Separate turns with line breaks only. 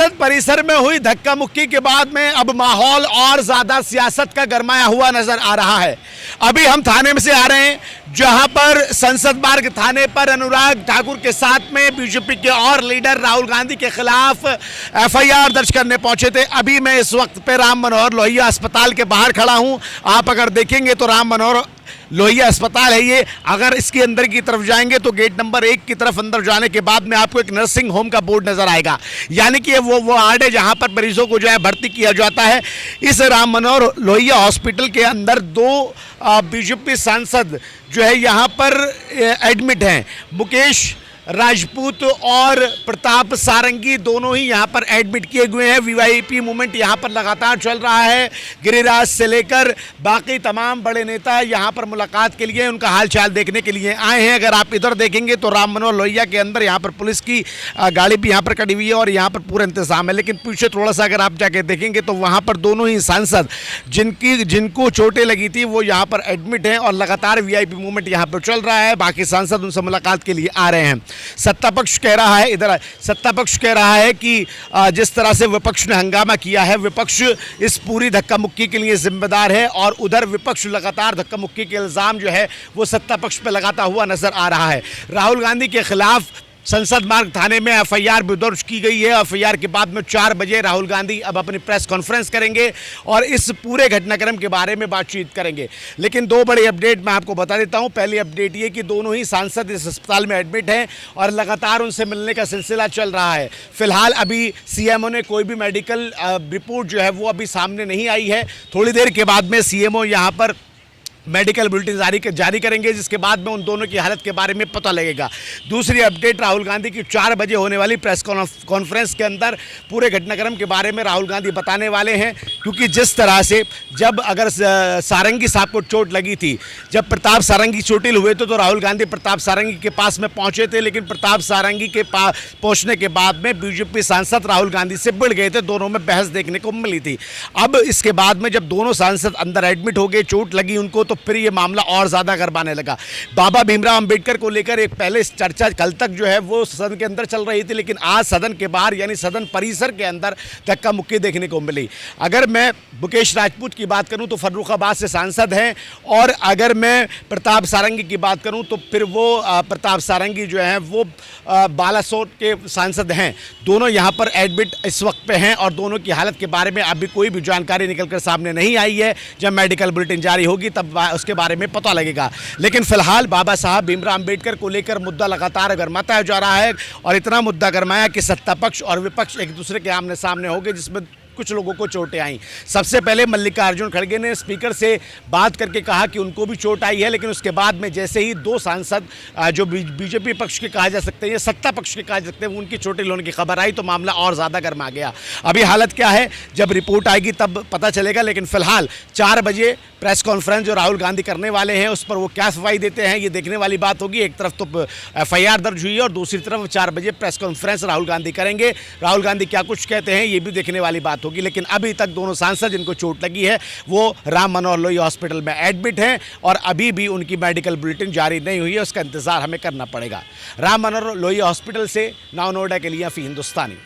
संसद परिसर में हुई धक्का मुक्की के बाद में अब माहौल और ज्यादा सियासत का गरमाया हुआ नजर आ रहा है। अभी हम थाने में से आ रहे हैं, जहां पर संसद मार्ग थाने पर अनुराग ठाकुर के साथ में बीजेपी के और लीडर राहुल गांधी के खिलाफ एफआईआर दर्ज करने पहुंचे थे। अभी मैं इस वक्त पे राम मनोहर लोहिया अस्पताल के बाहर खड़ा हूं। आप अगर देखेंगे तो राम मनोहर लोहिया अस्पताल है ये। अगर इसके अंदर की तरफ जाएंगे तो गेट नंबर 1 की तरफ अंदर जाने के बाद में आपको एक नर्सिंग होम का बोर्ड नजर आएगा, यानी कि वो वार्ड है जहां पर मरीजों को जो है भर्ती किया जाता है। इस राम मनोहर लोहिया हॉस्पिटल के अंदर 2 बीजेपी सांसद जो है यहां पर एडमिट हैं। मुकेश राजपूत और प्रताप सारंगी दोनों ही यहां पर एडमिट किए हुए हैं। वीआईपी मूवमेंट यहां पर लगातार चल रहा है। गिरिराज से लेकर बाकी तमाम बड़े नेता यहां पर मुलाकात के लिए, उनका हालचाल देखने के लिए आए हैं। अगर आप इधर देखेंगे तो राम मनोहर लोहिया के अंदर यहां पर पुलिस की गाड़ी भी यहां पर खड़ी हुई है और यहां पर पूरा इंतजाम है। लेकिन पीछे थोड़ा सा अगर आप जाके देखेंगे तो वहां पर दोनों ही सांसद जिनको चोटें लगी थी वो यहां पर एडमिट हैं और लगातार वीआईपी मूवमेंट यहां पर चल रहा है। बाकी सांसद उनसे मुलाकात के लिए आ रहे हैं। सत्ता पक्ष कह रहा है, इधर सत्ता पक्ष कह रहा है कि जिस तरह से विपक्ष ने हंगामा किया है, विपक्ष इस पूरी धक्का मुक्की के लिए जिम्मेदार है और उधर विपक्ष लगातार धक्का मुक्की के इल्जाम जो है वो सत्ता पक्ष पे लगाता हुआ नजर आ रहा है। राहुल गांधी के खिलाफ संसद मार्ग थाने में एफआईआर भी दर्ज की गई है। एफआईआर के बाद में 4 बजे राहुल गांधी अब अपनी प्रेस कॉन्फ्रेंस करेंगे और इस पूरे घटनाक्रम के बारे में बातचीत करेंगे। लेकिन 2 बड़ी अपडेट मैं आपको बता देता हूं। पहली अपडेट ये कि दोनों ही सांसद इस अस्पताल में एडमिट हैं और लगातार उनसे मिलने का सिलसिला चल रहा है। फिलहाल अभी सीएमओ ने कोई भी मेडिकल रिपोर्ट जो है वो अभी सामने नहीं आई है। थोड़ी देर के बाद में सीएमओ यहाँ पर मेडिकल बुलेटिन जारी करेंगे, जिसके बाद में उन दोनों की हालत के बारे में पता लगेगा। दूसरी अपडेट, राहुल गांधी की 4 बजे होने वाली प्रेस कॉन्फ्रेंस के अंदर पूरे घटनाक्रम के बारे में राहुल गांधी बताने वाले हैं। क्योंकि जिस तरह से जब अगर सारंगी साहब को चोट लगी थी, जब प्रताप सारंगी चोटिल हुए थे तो राहुल गांधी प्रताप सारंगी के पास में पहुंचे थे। लेकिन प्रताप सारंगी के पास पहुंचने के बाद में बीजेपी सांसद राहुल गांधी से भिड़ गए थे, दोनों में बहस देखने को मिली थी। अब इसके बाद में जब दोनों सांसद अंदर एडमिट हो गए, चोट लगी उनको, तो फिर ये मामला और ज्यादा गरमाने लगा। बाबा भीमराव अंबेडकर को लेकर एक पहले चर्चा कल तक जो है वो सदन के अंदर चल रही थी, लेकिन आज सदन के बाहर यानी सदन परिसर के अंदर धक्का मुक्की देखने को मिली। अगर मैं मुकेश राजपूत की बात करूं तो फर्रुखाबाद से सांसद हैं, और अगर मैं प्रताप सारंगी की बात करूं तो फिर वो प्रताप सारंगी जो है वो बालासोर के सांसद हैं। दोनों यहां पर एडमिट इस वक्त पे हैं और दोनों की हालत के बारे में अभी कोई भी जानकारी निकलकर सामने नहीं आई है। जब मेडिकल बुलेटिन जारी होगी तब उसके बारे में पता लगेगा। लेकिन फिलहाल बाबा साहब भीमराव अंबेडकर को लेकर मुद्दा लगातार गरमाता जा रहा है और इतना मुद्दा गरमाया कि सत्ता पक्ष और विपक्ष एक दूसरे के आमने सामने हो गए, जिसमें कुछ लोगों को चोटें आई। सबसे पहले मल्लिकार्जुन खड़गे ने स्पीकर से बात करके कहा कि उनको भी चोट आई है, लेकिन उसके बाद में जैसे ही 2 सांसद जो बीजेपी पक्ष के कहा जा सकते हैं, सत्ता पक्ष के कहा जा सकते हैं, उनकी चोटिल होने की खबर आई तो मामला और ज़्यादा गर्मा गया। अभी हालत क्या है, जब रिपोर्ट आएगी तब पता चलेगा। लेकिन फिलहाल 4 बजे प्रेस कॉन्फ्रेंस जो राहुल गांधी करने वाले हैं उस पर वो क्या सफाई देते हैं ये देखने वाली बात होगी। एक तरफ तो एफआईआर दर्ज हुई है और दूसरी तरफ 4 बजे प्रेस कॉन्फ्रेंस राहुल गांधी करेंगे। राहुल गांधी क्या कुछ कहते हैं ये भी देखने वाली बात होगी। लेकिन अभी तक दोनों सांसद जिनको चोट लगी है वो राम मनोहर लोहिया हॉस्पिटल में एडमिट हैं और अभी भी उनकी मेडिकल बुलेटिन जारी नहीं हुई है, उसका इंतजार हमें करना पड़ेगा। राम मनोहर लोहिया हॉस्पिटल से नाव नोएडा के लिए फी हिंदुस्तानी।